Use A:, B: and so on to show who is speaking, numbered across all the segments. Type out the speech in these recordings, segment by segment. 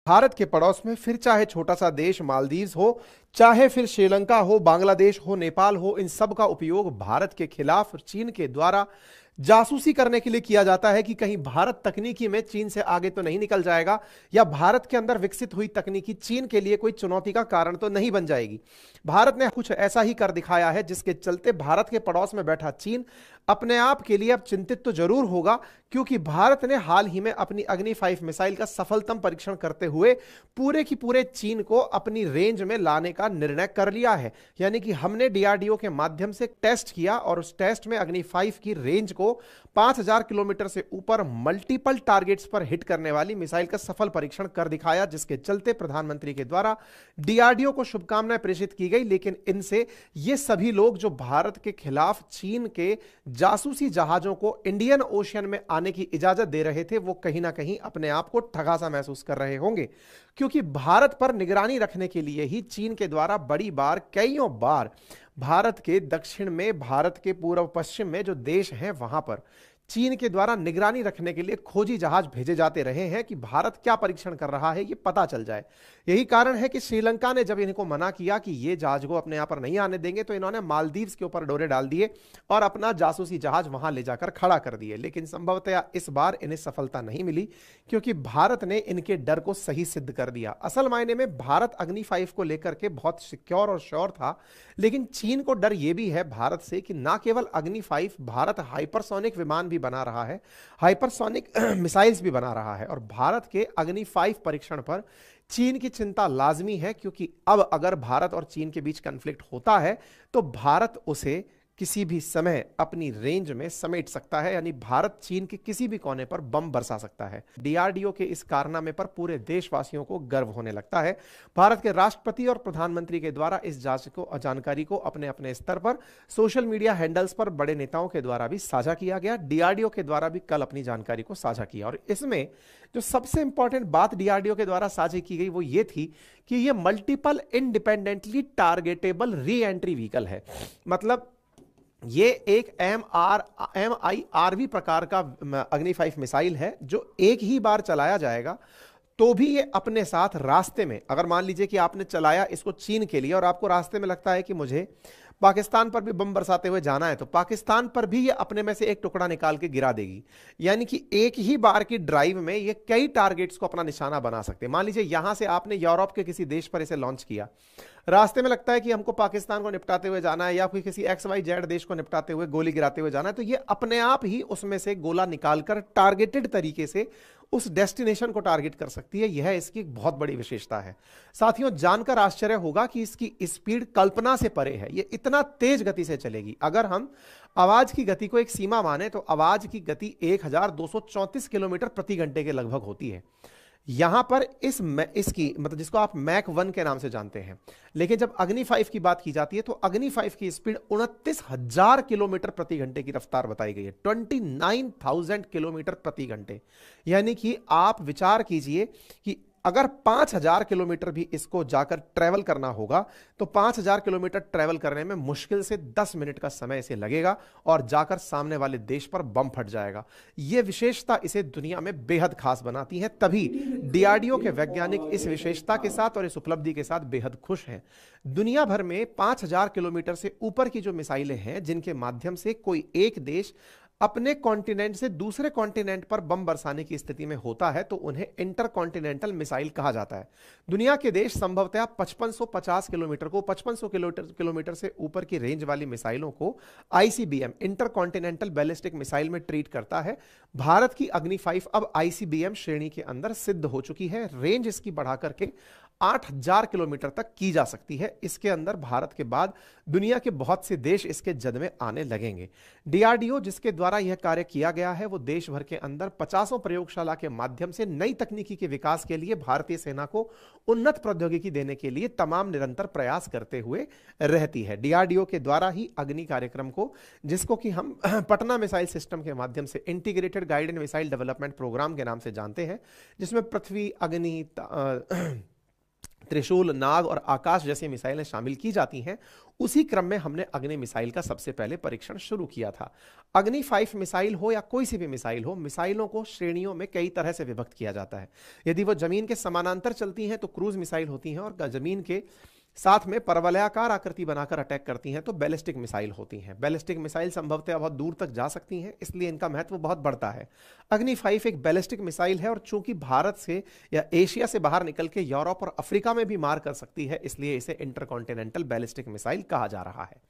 A: भारत के पड़ोस में फिर चाहे छोटा सा देश मालदीव्स हो, चाहे फिर श्रीलंका हो, बांग्लादेश हो, नेपाल हो, इन सब का उपयोग भारत के खिलाफ चीन के द्वारा जासूसी करने के लिए किया जाता है कि कहीं भारत तकनीकी में चीन से आगे तो नहीं निकल जाएगा, या भारत के अंदर विकसित हुई तकनीकी चीन के लिए कोई चुनौती का कारण तो नहीं बन जाएगी। भारत ने कुछ ऐसा ही कर दिखाया है जिसके चलते भारत के पड़ोस में बैठा चीन अपने आप के लिए अब चिंतित तो जरूर होगा, क्योंकि भारत ने हाल ही में अपनी अग्नि 5 मिसाइल का सफलतम परीक्षण करते हुए पूरे की पूरे चीन को अपनी रेंज में लाने का निर्णय कर लिया है। यानी कि हमने डीआरडीओ के माध्यम से टेस्ट किया और उस टेस्ट में अग्नि 5 की रेंज को 5000 किलोमीटर से ऊपर मल्टीपल टारगेट्स पर हिट करने वाली मिसाइल का सफल परीक्षण कर दिखाया, जिसके चलते प्रधानमंत्री के द्वारा डीआरडीओ को शुभकामनाएं प्रेषित की गई। लेकिन इनसे ये सभी लोग जो भारत के खिलाफ चीन के जासूसी जहाजों को इंडियन ओशियन में आने की इजाजत दे रहे थे, वो कहीं ना कहीं अपने आप को ठगा सा महसूस कर रहे होंगे, क्योंकि भारत पर निगरानी रखने के लिए ही चीन के द्वारा बड़ी बार, कईयों बार भारत के दक्षिण में, भारत के पूर्व पश्चिम में जो देश हैं वहां पर चीन के द्वारा निगरानी रखने के लिए खोजी जहाज भेजे जाते रहे हैं कि भारत क्या परीक्षण कर रहा है ये पता चल जाए। यही कारण है कि श्रीलंका ने जब इनको मना किया कि ये जहाज को अपने यहां पर नहीं आने देंगे, तो इन्होंने मालदीव्स के ऊपर डोरे डाल दिए और अपना जासूसी जहाज वहां ले जाकर खड़ा कर दिए। लेकिन संभवतया इस बार इन्हें सफलता नहीं मिली, क्योंकि भारत ने इनके डर को सही सिद्ध कर दिया। असल मायने में भारत अग्नि 5 को लेकर के बहुत सिक्योर और श्योर था, लेकिन चीन को डर यह भी है भारत से कि ना केवल अग्नि 5, भारत हाइपरसोनिक विमान भी बना रहा है, हाइपरसोनिक मिसाइल्स भी बना रहा है, और भारत के अग्नि 5 परीक्षण पर चीन की चिंता लाजमी है, क्योंकि अब अगर भारत और चीन के बीच कॉन्फ्लिक्ट होता है तो भारत उसे किसी भी समय अपनी रेंज में समेट सकता है, यानी भारत चीन के किसी भी कोने पर बम बरसा सकता है। डीआरडीओ के इस कारनामे पर पूरे देशवासियों को गर्व होने लगता है। भारत के राष्ट्रपति और प्रधानमंत्री के द्वारा इस जानकारी को अपने अपने स्तर पर सोशल मीडिया हैंडल्स पर बड़े नेताओं के द्वारा भी साझा किया गया। डीआरडीओ के द्वारा भी कल अपनी जानकारी को साझा किया, और इसमें जो सबसे इंपॉर्टेंट बात डीआरडीओ के द्वारा साझा की गई वो ये थी कि ये multiple independently targetable re entry vehicle है। मतलब ये एक MIRV प्रकार का अग्नि 5 मिसाइल है, जो एक ही बार चलाया जाएगा, तो भी ये अपने साथ रास्ते में, अगर मान लीजिए कि आपने चलाया इसको चीन के लिए और आपको रास्ते में लगता है कि मुझे पाकिस्तान पर भी बम बरसाते हुए जाना है, तो पाकिस्तान पर भी ये अपने में से एक टुकड़ा निकाल के गिरा देगी। यानी कि एक ही बार की ड्राइव में ये कई टारगेट्स को अपना निशाना बना सकते हैं। मान लीजिए यहां से आपने यूरोप के किसी देश पर इसे लॉन्च किया, रास्ते में लगता है कि हमको पाकिस्तान को निपटाते हुए जाना है या फिर किसी XYZ देश को निपटाते हुए, गोली गिराते हुए जाना है, तो ये अपने आप ही उसमें से गोला निकालकर टारगेटेड तरीके से उस डेस्टिनेशन को टारगेट कर सकती है। यह इसकी बहुत बड़ी विशेषता है। साथियों, जानकर आश्चर्य होगा कि इसकी स्पीड कल्पना से परे है। ये इतना तेज गति से चलेगी। अगर हम आवाज की गति को एक सीमा माने तो आवाज की गति 1234 किलोमीटर प्रति घंटे के लगभग होती है। यहां पर इसकी मतलब जिसको आप मैक 1 के नाम से जानते हैं, लेकिन जब अग्नि 5 की बात की जाती है तो अग्नि 5 की स्पीड 29,000 किलोमीटर प्रति घंटे की रफ्तार बताई गई है। 29,000 किलोमीटर प्रति घंटे। यानी कि आप विचार कीजिए कि अगर 5,000 किलोमीटर भी इसको जाकर ट्रेवल करना होगा, तो 5,000 किलोमीटर ट्रेवल करने में मुश्किल से 10 मिनट का समय इसे लगेगा और जाकर सामने वाले देश पर बम फट जाएगा। यह विशेषता इसे दुनिया में बेहद खास बनाती है। तभी डीआरडीओ के वैज्ञानिक इस विशेषता के साथ और इस उपलब्धि के साथ बेहद खुश हैं। दुनिया भर में 5,000 किलोमीटर से ऊपर की जो मिसाइलें हैं, जिनके माध्यम से कोई एक देश अपने कॉन्टिनेंट से दूसरे कॉन्टिनेंट पर बम बरसाने की स्थिति में होता है, तो उन्हें इंटरकॉन्टिनेंटल मिसाइल कहा जाता है। दुनिया के देश संभवतः 5550 किलोमीटर को 5500 किलोमीटर से ऊपर की रेंज वाली मिसाइलों को ICBM, इंटरकॉन्टिनेंटल बैलिस्टिक मिसाइल में ट्रीट करता है। भारत की अग्नि 5 अब ICBM श्रेणी के अंदर सिद्ध हो चुकी है। रेंज इसकी बढ़ा करके 8,000 किलोमीटर तक की जा सकती है। इसके अंदर भारत के बाद दुनिया के बहुत से देश इसके जद में आने लगेंगे। डीआरडीओ जिसके द्वारा यह कार्य किया गया है, वो देश भर के अंदर 50 प्रयोगशाला के माध्यम से नई तकनीकी के विकास के लिए भारतीय सेना को उन्नत प्रौद्योगिकी देने के लिए तमाम निरंतर प्रयास करते हुए रहती है। डीआरडीओ के द्वारा ही अग्नि कार्यक्रम को, जिसको कि हम पटना मिसाइल सिस्टम के माध्यम से integrated guided missile development programme के नाम से जानते हैं, जिसमें पृथ्वी, अग्नि, त्रिशूल, नाग और आकाश जैसी मिसाइलें शामिल की जाती हैं, उसी क्रम में हमने अग्नि मिसाइल का सबसे पहले परीक्षण शुरू किया था। अग्नि 5 मिसाइल हो या कोई सी भी मिसाइल हो, मिसाइलों को श्रेणियों में कई तरह से विभक्त किया जाता है। यदि वो जमीन के समानांतर चलती हैं तो क्रूज मिसाइल होती हैं, और जमीन के साथ में परवलयाकार आकृति बनाकर अटैक करती हैं तो बैलिस्टिक मिसाइल होती हैं। बैलिस्टिक मिसाइल संभवतः बहुत दूर तक जा सकती हैं, इसलिए इनका महत्व बहुत बढ़ता है। अग्नि 5 एक बैलिस्टिक मिसाइल है, और चूंकि भारत से या एशिया से बाहर निकल के यूरोप और अफ्रीका में भी मार कर सकती है, इसलिए इसे इंटरकॉन्टिनेंटल बैलिस्टिक मिसाइल कहा जा रहा है।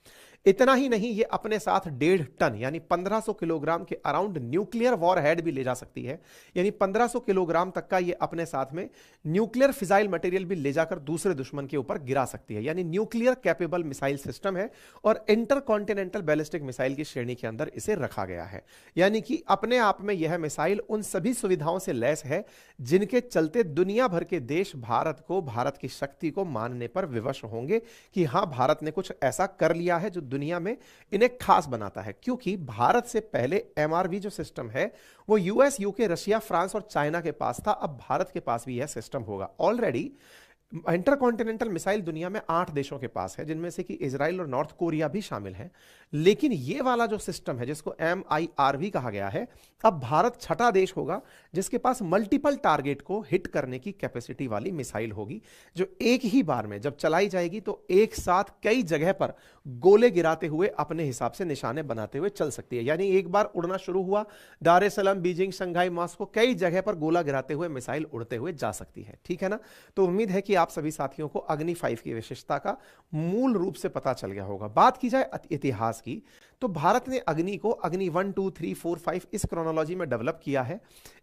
A: इतना ही नहीं, ये अपने साथ 1.5 टन यानी 1500 किलोग्राम के अराउंड न्यूक्लियर वॉरहेड भी ले जा सकती है। यानी 1500 किलोग्राम तक का ये अपने साथ में न्यूक्लियर फिजाइल मटेरियल भी ले जाकर दूसरे दुश्मन के ऊपर गिरा सकती है। यानी न्यूक्लियर कैपेबल मिसाइल सिस्टम है, और इंटरकॉन्टिनेंटल बैलिस्टिक मिसाइल की श्रेणी के अंदर इसे रखा गया है। यानी कि अपने आप में यह मिसाइल उन सभी सुविधाओं से लैस है जिनके चलते दुनिया भर के देश भारत को, भारत की शक्ति को मानने पर विवश होंगे कि हां, भारत ने कुछ ऐसा कर लिया है जो दुनिया में इन्हें खास बनाता है। क्योंकि भारत से पहले एमआरवी जो सिस्टम है वो यूएस, यूके, रशिया, फ्रांस और चाइना के पास था। अब भारत के पास भी यह सिस्टम होगा। ऑलरेडी इंटरकॉन्टिनेंटल मिसाइल दुनिया में 8 देशों के पास है, जिनमें से कि इजराइल और नॉर्थ कोरिया भी शामिल हैं। लेकिन ये वाला जो सिस्टम है जिसको MIRV कहा गया है, अब भारत छठा देश होगा जिसके पास मल्टीपल टारगेट को हिट करने की कैपेसिटी वाली मिसाइल होगी, जो एक ही बार में जब चलाई जाएगी तो एक साथ कई जगह पर गोले गिराते हुए अपने हिसाब से निशाने बनाते हुए चल सकती है। यानी एक बार उड़ना शुरू हुआ, दार एस सलाम, बीजिंग, शंघाई, मॉस्को, कई जगह पर गोला गिराते हुए मिसाइल उड़ते हुए जा सकती है। ठीक है ना? तो उम्मीद है कि आप सभी साथियों को अग्नि 5 की विशेषता का मूल रूप से पता चल गया होगा। बात की जाए इतिहास की, तो भारत ने अग्नि को अग्नि 1, 2, 3, 4, 5 इस क्रोनोलॉजी में डेवलप किया है।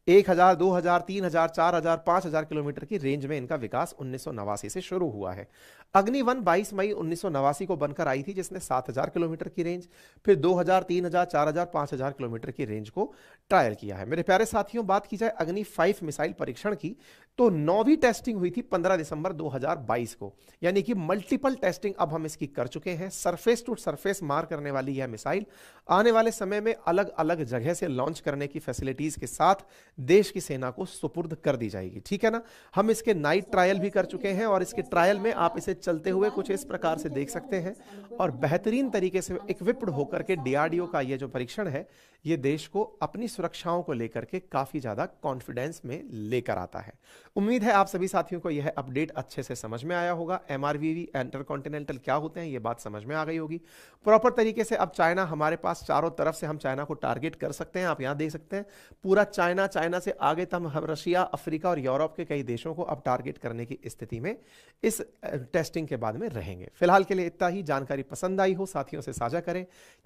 A: 1000, 2000, 3000, 4000, 5000 किलोमीटर की रेंज में इनका विकास 1989 से शुरू हुआ है। अग्नि 1 22 मई 1989 को बनकर आई थी, जिसने 7000 किलोमीटर की रेंज, फिर 2000, 3000, 4000, 5000 किलोमीटर की रेंज को ट्रायल किया है। मेरे प्यारे साथियों, बात की जाए अग्नि 5 मिसाइल परीक्षण की, तो 9वीं टेस्टिंग हुई थी 15 दिसंबर 2022 को। यानी कि मल्टीपल टेस्टिंग अब हम इसकी कर चुके हैं। सरफेस टू सरफेस मार करने वाली यह मिसाइल आने वाले समय में अलग अलग जगह से लॉन्च करने की फैसिलिटीज के साथ देश की सेना को सुपुर्द कर दी जाएगी। ठीक है ना? हम इसके नाइट ट्रायल भी कर चुके हैं, और इसके ट्रायल में आप इसे चलते हुए कुछ इस प्रकार से देख सकते हैं, और बेहतरीन तरीके से इक्विप्ड होकर के DRDO का यह जो परीक्षण है, यह देश को अपनी सुरक्षाओं को लेकर के काफी ज्यादा कॉन्फिडेंस में लेकर आता है। उम्मीद है आप सभी साथियों को यह अपडेट अच्छे से समझ में आया होगा। MRVV इंटरकॉन्टिनेंटल क्या होते हैं, यह बात समझ में आ गई होगी। प्रॉपर तरीके से अब चाइना हमारे पास, चारों तरफ से हम चाइना को टारगेट कर सकते हैं। आप यहां देख सकते हैं पूरा चाइना, चाइना से आगे तक हम रशिया, अफ्रीका और यूरोप के कई देशों को अब टारगेट करने की स्थिति में इस टेस्टिंग के बाद में रहेंगे। फिलहाल के लिए इतना ही। जानकारी पसंद आई हो साथियों से साझा करें।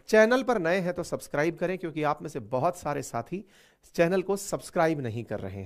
A: चैनल पर नए हैं तो सब्सक्राइब करें, क्योंकि आप में से बहुत सारे साथी चैनल को सब्सक्राइब नहीं कर रहे हैं।